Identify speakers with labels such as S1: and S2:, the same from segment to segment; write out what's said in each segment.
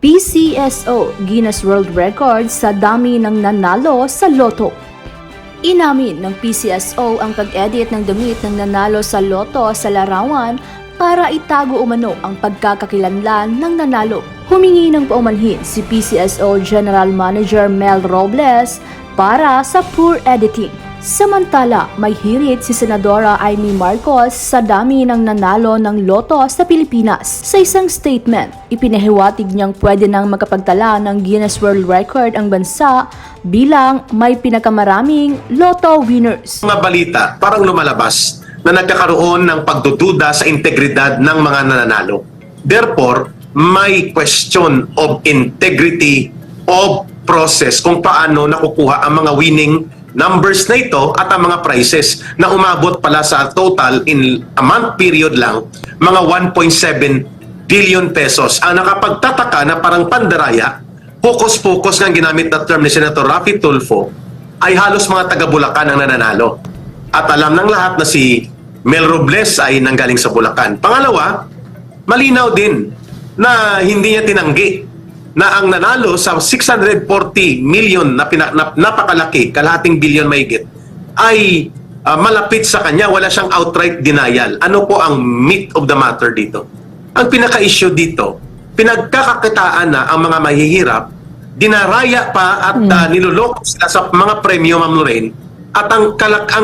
S1: PCSO Guinness World Record sa dami ng nanalo sa loto. Inamin ng PCSO ang pag-edit ng damit ng nanalo sa loto sa larawan para itago umano ang pagkakakilanlan ng nanalo. Humingi ng paumanhin si PCSO General Manager Mel Robles para sa poor editing. Samantala, may hirit si Senadora Amy Marcos sa dami ng nanalo ng loto sa Pilipinas. Sa isang statement, ipinahiwatig niyang pwede nang makapagtala ng Guinness World Record ang bansa bilang may pinakamaraming loto winners.
S2: Mga balita parang lumalabas na nagkakaroon ng pagdududa sa integridad ng mga nananalo. Therefore, may question of integrity of process kung paano nakukuha ang mga winning numbers na ito at ang mga prizes na umabot pala sa total in a month period lang mga 1.7 billion pesos. Ang nakapagtataka na parang pandaraya, focus-focus ng ginamit na term ni Senator Raffy Tulfo ay halos mga taga Bulacan ang nananalo. At alam ng lahat na si Mel Robles ay nanggaling sa Bulacan. Pangalawa, malinaw din na hindi niya tinanggi na ang nanalo sa 640 million na napakalaki, kalahating billion mahigit, ay malapit sa kanya, wala siyang outright denial. Ano po ang meat of the matter dito? Ang pinaka-issue dito, pinagkakakitaan na ang mga mahihirap, dinaraya pa at niloloko sila sa mga premyo, Ma'am Lorraine, at ang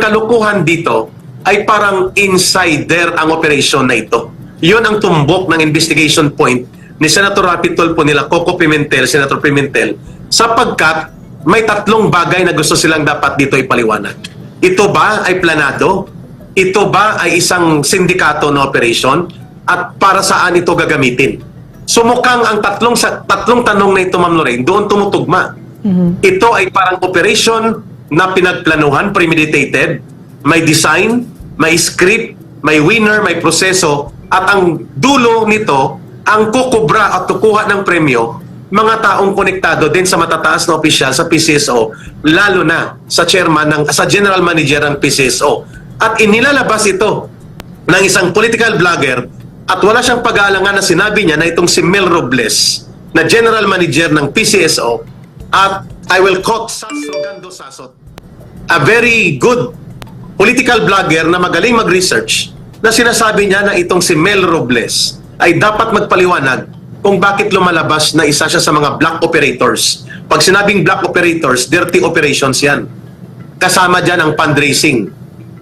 S2: kalukuhan dito ay parang insider ang operation na ito. Yun ang tumbok ng investigation point ni Senator Raffy Tulfo nila Coco Pimentel, Senator Pimentel, sapagkat may tatlong bagay na gusto silang dapat dito ipaliwanag. Ito ba ay planado? Ito ba ay isang sindikato na operation? At para saan ito gagamitin? Sumukhang ang tatlong tanong na ito, Ma'am Lorraine, doon tumutugma. Ito ay parang operation na pinagplanuhan, premeditated, may design, may script, may winner, may proseso, at ang dulo nito, ang kukubra at kukuha ng premyo, mga taong konektado din sa matataas na opisyal sa PCSO, lalo na sa chairman sa general manager ng PCSO. At inilalabas ito ng isang political blogger at wala siyang pag-aalangan na sinabi niya na itong si Mel Robles, na general manager ng PCSO, at I will quote Sasro Sasot, a very good political blogger na magaling mag-research, na sinasabi niya na itong si Mel Robles ay dapat magpaliwanag kung bakit lumalabas na isa siya sa mga black operators. Pag sinabing black operators, dirty operations yan. Kasama dyan ang fundraising.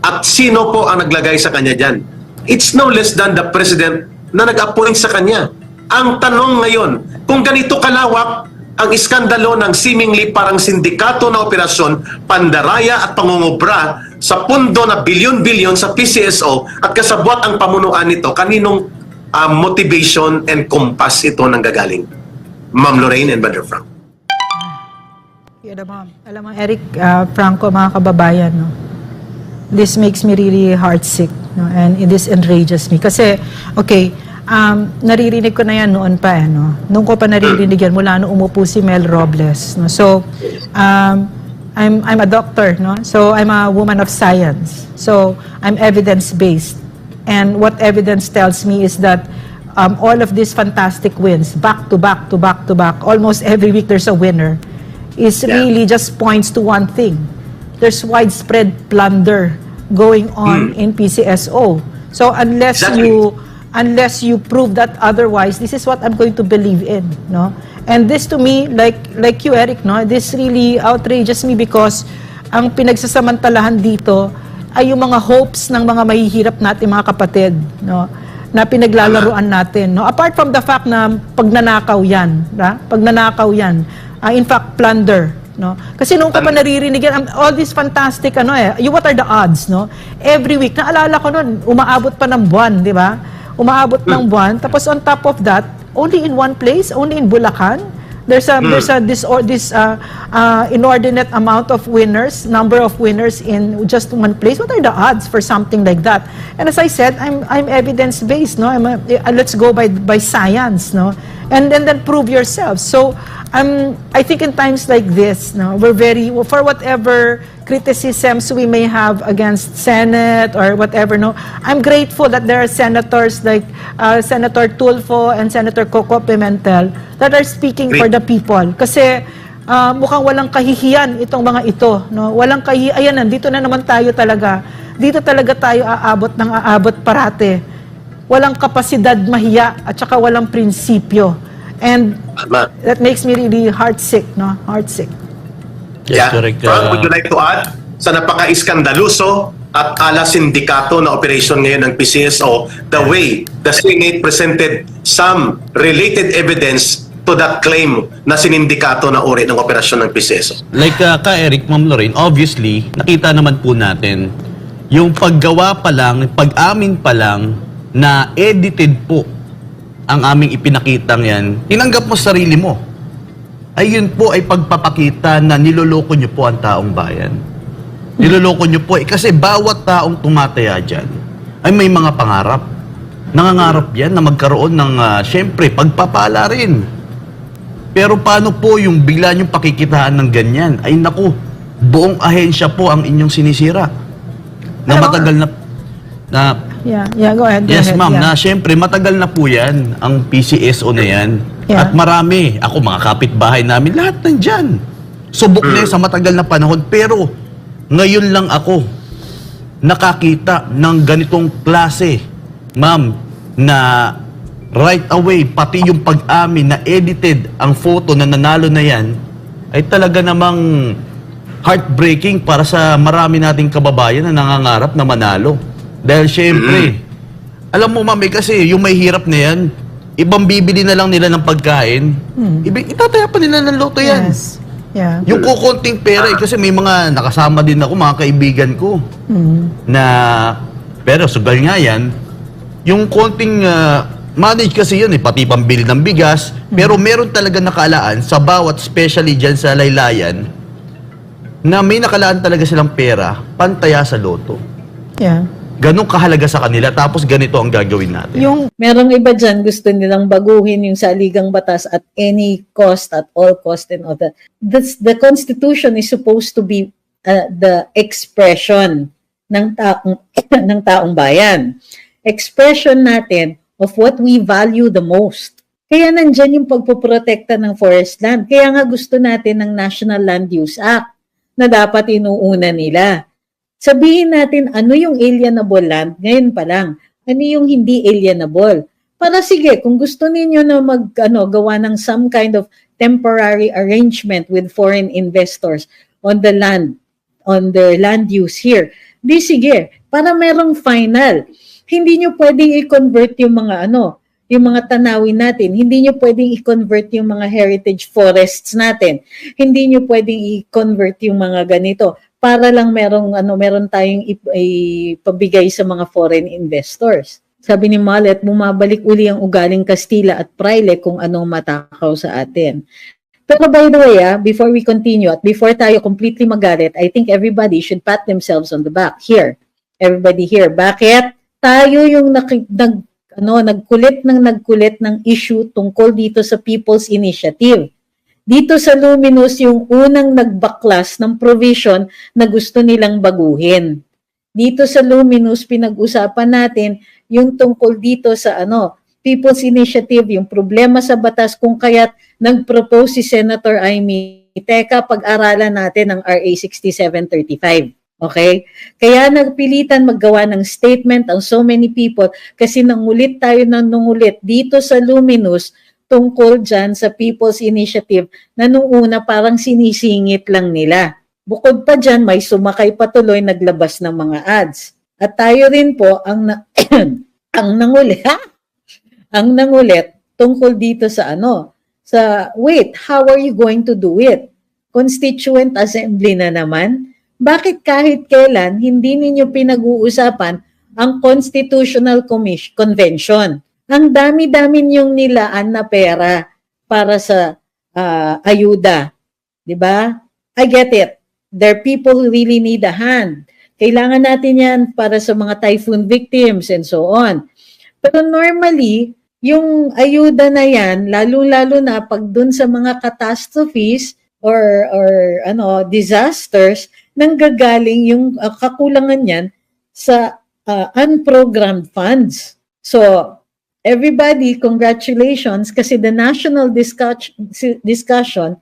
S2: At sino po ang naglagay sa kanya dyan? It's no less than the president na nag-appoint sa kanya. Ang tanong ngayon, kung ganito kalawak ang iskandalo ng seemingly parang sindikato na operasyon, pandaraya at pangungubra sa pundo na bilyon-bilyon sa PCSO at kasabwat ang pamunuan nito, kaninong motivation and compass ito nang gagaling? Ma'am Lorraine and Brother Frank.
S3: Alam mo, Eric, Franco, mga kababayan, no? This makes me really heartsick, no? And this enrages me. Kasi, okay, naririnig ko na yan noon pa, no? Noong ko pa naririnig yan mula nung umupo si Mel Robles. No? So, I'm a doctor, no? So, I'm a woman of science. So, I'm evidence-based. And what evidence tells me is that all of these fantastic wins, back to back to back to back, almost every week there's a winner, is really just points to one thing. There's widespread plunder going on in PCSO. So unless you prove that otherwise, this is what I'm going to believe in, no? And this to me, like you, Eric, no, this really outrages me because ang pinagsasamantalahan dito ay yung mga hopes ng mga mahihirap natin mga kapatid, no, na pinaglalaruan natin, no. Apart from the fact na pagnanakaw yan, in fact plunder, no. Kasi nung ka pa naririnig yan, all this fantastic what are the odds, no? Every week, naalala ko noon, umaabot pa ng buwan, di ba? Umaabot ng buwan, tapos on top of that, only in one place, only in Bulacan, there's this inordinate amount of winners, number of winners in just one place. What are the odds for something like that? And as I said, I'm evidence based, no. Let's go by science, no. And then prove yourself. So I think in times like this, no, we're very, for whatever criticisms we may have against Senate or whatever, no, I'm grateful that there are senators like Senator Tulfo and Senator Coco Pimentel that are speaking for the people. Kasi mukhang walang kahihiyan itong mga ito, no? Walang kahihiyan. Ayan, nandito na naman tayo talaga. Dito talaga tayo aabot parate. Walang kapasidad mahiya at saka walang prinsipyo. And that makes me really heartsick, no? Heartsick.
S2: Yeah.
S4: Correct.
S2: Frank, would you like to add sa napaka-iskandaluso at ala sindikato na operation ngayon ng PCSO, the way the Senate presented some related evidence to that claim na sinindikato na uri ng operasyon ng PCSO?
S4: Like ka Eric, Ma'am Lorraine, obviously, nakita naman po natin yung paggawa pa lang, pag-amin pa lang na edited po ang aming ipinakitang yan, tinanggap mo sa sarili mo. Ay yun po ay pagpapakita na niloloko nyo po ang taong bayan. Niloloko nyo po kasi bawat taong tumataya dyan ay may mga pangarap. Nangangarap yan na magkaroon ng, syempre, pagpapala rin. Pero paano po yung bigla nyong pakikitaan ng ganyan? Ay naku, buong ahensya po ang inyong sinisira. Na matagal na
S3: Go ahead.
S4: Yes, ma'am. Na syempre, matagal na po yan, ang PCSO na yan.
S3: Yeah.
S4: At marami. Ako, mga kapitbahay namin, lahat nandyan. Subok na yan sa matagal na panahon. Pero, ngayon lang ako nakakita ng ganitong klase, ma'am, na right away, pati yung pag-amin na edited ang photo na nanalo na yan, ay talaga namang heartbreaking para sa marami nating kababayan na nangangarap na manalo. Dahil syempre, alam mo ma'am, kasi yung may hirap na yan, ibang bibili na lang nila ng pagkain, itataya pa nila ng loto yan.
S3: Yes. Yeah.
S4: Yung kukunting pera, kasi may mga nakasama din ako, mga kaibigan ko, na, pero sugal nga yan, yung konting, manage kasi yun pati pambili ng bigas, pero meron talaga nakalaan sa bawat, especially dyan sa laylayan, na may nakalaan talaga silang pera, pantaya sa loto.
S3: Yeah.
S4: Ganong kahalaga sa kanila, tapos ganito ang gagawin natin.
S5: Merong iba dyan, gusto nilang baguhin yung saligang batas at any cost, at all cost and all that. The Constitution is supposed to be the expression ng taong bayan. Expression natin of what we value the most. Kaya nandyan yung pagpoprotekta ng forest land. Kaya nga gusto natin ng National Land Use Act na dapat inuuna nila. Sabihin natin ano yung alienable land ngayon pa lang. Ano yung hindi alienable. Para sige, kung gusto ninyo na gawa ng some kind of temporary arrangement with foreign investors on the land, on their land use here, di sige, para merong final. Hindi nyo pwedeng i-convert yung mga yung mga tanawin natin. Hindi nyo pwedeng i-convert yung mga heritage forests natin. Hindi nyo pwedeng i-convert yung mga ganito para lang meron tayong ipabigay sa mga foreign investors. Sabi ni Mallet, bumabalik uli ang ugaling Kastila at Fraile kung anong matakaw sa atin. Pero by the way, before we continue at before tayo completely magalit, I think everybody should pat themselves on the back. Here, everybody here. Bakit? Tayo yung nagkulit ng issue tungkol dito sa People's Initiative. Dito sa Luminous yung unang nagbaklas ng provision na gusto nilang baguhin. Dito sa Luminous pinag-usapan natin yung tungkol dito sa People's Initiative, yung problema sa batas kung kaya't nag-propose si Senator Amy, teka, pag-aralan natin ang RA 6735. Okay? Kaya nagpilitan maggawa ng statement ang so many people kasi nangulit tayo dito sa Luminous tungkol dyan sa People's Initiative na nung una parang sinisingit lang nila. Bukod pa dyan, may sumakay patuloy naglabas ng mga ads. At tayo rin po ang nangulit tungkol dito sa wait, how are you going to do it? Constituent Assembly na naman? Bakit kahit kailan hindi ninyo pinag-uusapan ang Constitutional Convention? Ang dami-dami niyong nilaan na pera para sa ayuda. Diba? I get it. There are people who really need a hand. Kailangan natin yan para sa mga typhoon victims and so on. Pero normally, yung ayuda na yan, lalo-lalo na pag dun sa mga catastrophes or disasters, nanggagaling yung kakulangan yan sa unprogrammed funds. So, everybody, congratulations kasi the national discussion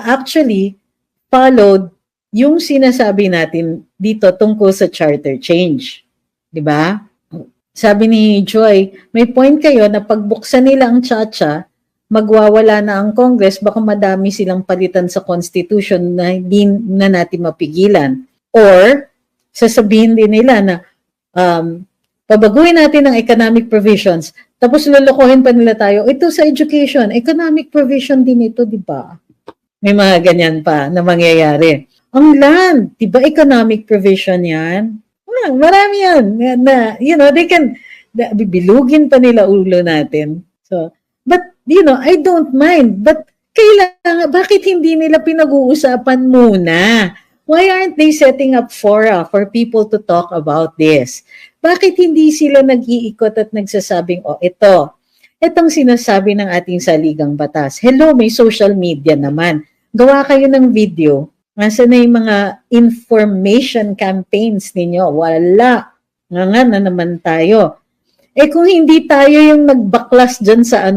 S5: actually followed yung sinasabi natin dito tungkol sa charter change. 'Di ba? Sabi ni Joy, may point kayo na pagbuksan nila ang Chacha, magwawala na ang Congress, baka madami silang palitan sa Constitution na hindi na natin mapigilan. Or, sasabihin din nila na pabaguhin natin ang economic provisions, tapos lulukohin pa nila tayo, ito sa education, economic provision din ito, di ba? May mga ganyan pa na mangyayari. Ang land, di ba economic provision yan? Marami yan. They can, bibilugin pa nila ulo natin. So, but, I don't mind. But, bakit hindi nila pinag-uusapan muna? Why aren't they setting up fora for people to talk about this? Bakit hindi sila nag-iikot at nagsasabing, itong sinasabi ng ating saligang batas. Hello, may social media naman. Gawa kayo ng video. Nasa na yung mga information campaigns ninyo? Wala. Nga na naman tayo. Kung hindi tayo yung nagbaklas dyan sa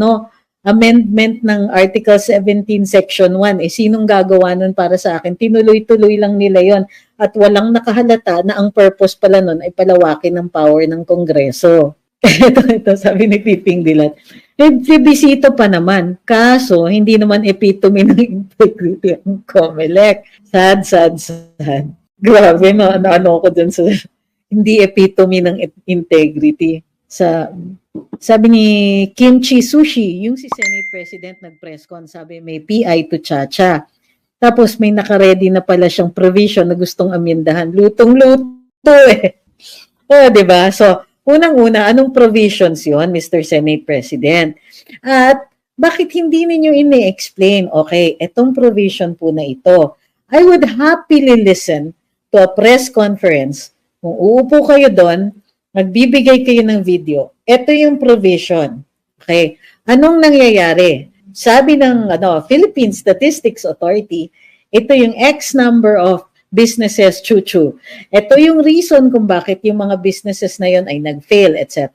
S5: amendment ng Article 17, Section 1, sinong gagawa nun para sa akin? Tinuloy-tuloy lang nila yon at walang nakahalata na ang purpose pala nun ay palawakin ng power ng Kongreso. ito, sabi ni Piping Dilat. Plebisito pa naman. Kaso, hindi naman epitome ng integrity ang COMELEC. Sad. Grabe, ano ko dun sa hindi epitome ng integrity. Sabi ni Kimchi Sushi, yung si Senate President nag-press con, sabi may PI to Chacha. Tapos may nakaredy na pala siyang provision na gustong amyendahan. Lutong-luto diba? So, unang-una, anong provisions yon, Mr. Senate President? At bakit hindi ninyo ini-explain? Okay, etong provision po na ito. I would happily listen to a press conference. Kung uupo kayo doon, magbibigay kayo ng video. Ito yung provision. Okay, anong nangyayari? Sabi ng Philippine Statistics Authority, ito yung X number of businesses, chuchu. Ito yung reason kung bakit yung mga businesses na yon ay nag-fail, etc.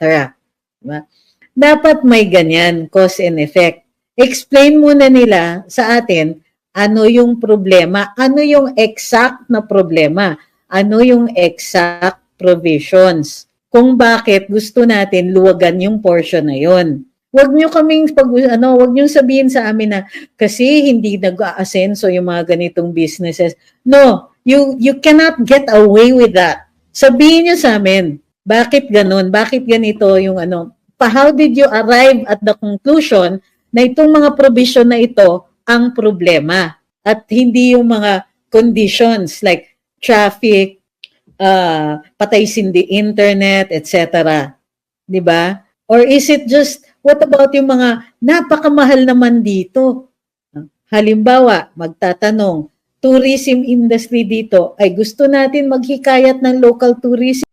S5: Diba? Dapat may ganyan, cause and effect. Explain muna nila sa atin ano yung problema, ano yung exact na problema, ano yung exact provisions, kung bakit gusto natin luwagan yung portion na yon. Huwag nyo huwag nyo sabihin sa amin na kasi hindi nag-aasenso yung mga ganitong businesses. No, you cannot get away with that. Sabihin nyo sa amin, bakit ganun? Bakit ganito yung how did you arrive at the conclusion na itong mga provision na ito ang problema at hindi yung mga conditions like traffic, patay sindi internet, etc. Diba? Or is it just, what about yung mga napakamahal naman dito? Halimbawa, magtatanong, tourism industry dito, ay gusto natin maghikayat ng local tourism.